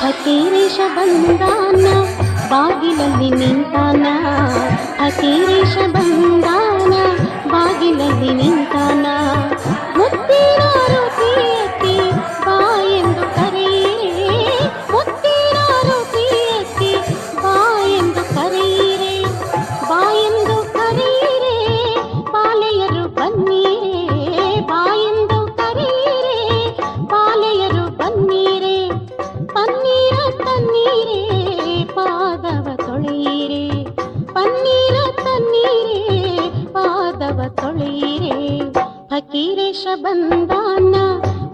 ಹಕೀರೇಶ ಬಂದಾನ ಬಾಗಿಲಲ್ಲಿ ನಿಂತಾನ, ಹಕೀರೇಶ ಬಂದಾನ ಬಾಗಿಲಲ್ಲಿ ನಿಂತಾನ. ಮುತ್ತಿನ ರುಚಿಯಕ್ಕೆ ಬಾ ಎಂದು ಕರೆಯಿರೆ, ಮುತ್ತಿನ ರುಚಿಯಕ್ಕೆ ಬಾ ಎಂದು ಕರೆಯಿರೆ, ಬಾ ಎಂದು ಕರೆಯಿರೆ, ಬಾಲೆಯರು ಬನ್ನೀರೆ, ಬಾ ಎಂದು ಕರೆಯಿರೆ, ಬಾಲೆಯರು ಬನ್ನೀರೆ. ಪನ್ನೀರ ತನ್ನೀರೇ ಪಾದವ ತೊಳೆಯಿರೆ, ಪನ್ನೀರ ತನ್ನೀರೇ ಪಾದವ ತೊಳೆಯಿರೆ. ಹಕೀರೇಶ ಬಂದಾನ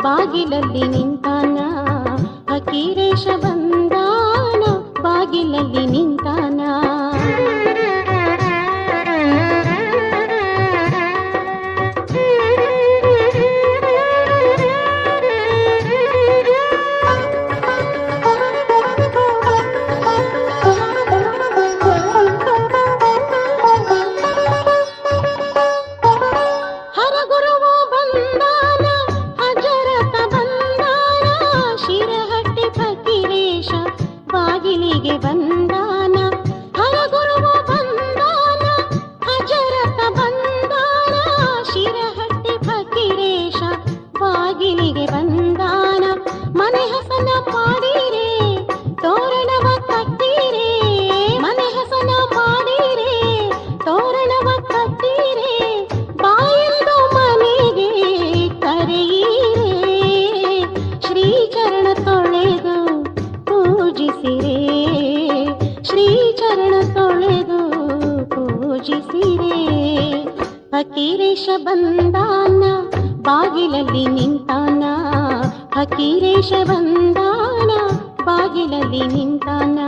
ಬಾಗಿಲಲ್ಲಿ ನಿಂತಾನ, ಹಕೀರೇಶ ಬಂದಾನ ಬಾಗಿಲಲ್ಲಿ ನಿಂತಾನ. ಬಾಗಿಲಿಗೆ ಬಂದಾನ ಹರಗುರುವ ಬಂದಾನ, ಹಜರತ ಬಂದಾನ ಶಿರಹಟ್ಟಿ ಫಕೀರೇಶ ಬಾಗಿಲಿಗೆ ಬಂದಾನ. ಮನೆ ಹಸನ ಮಾಡಿರೆ ತೋರಣವ ಕಟ್ಟಿರೆ, ಮನೆ ಹಸನ ಮಾಡಿರೆ ತೋರಣವ ಕಟ್ಟಿರೆ, ಬಾಯೆಂದು ಮನೆಗೆ ಕರೆಯಿರೆ, ಶ್ರೀಚರಣ ತೊಳೆದು ಪೂಜಿಸಿರೆ, ಶ್ರೀಚರಣ ತೊಳೆದು ಪೂಜಿಸಿರೆ. ಹಕೀರೇಶ ಬಂದಾನ ಬಾಗಿಲಲ್ಲಿ ನಿಂತಾನ, ಹಕೀರೇಶ ಬಂದಾನ ಬಾಗಿಲಲ್ಲಿ ನಿಂತಾನ.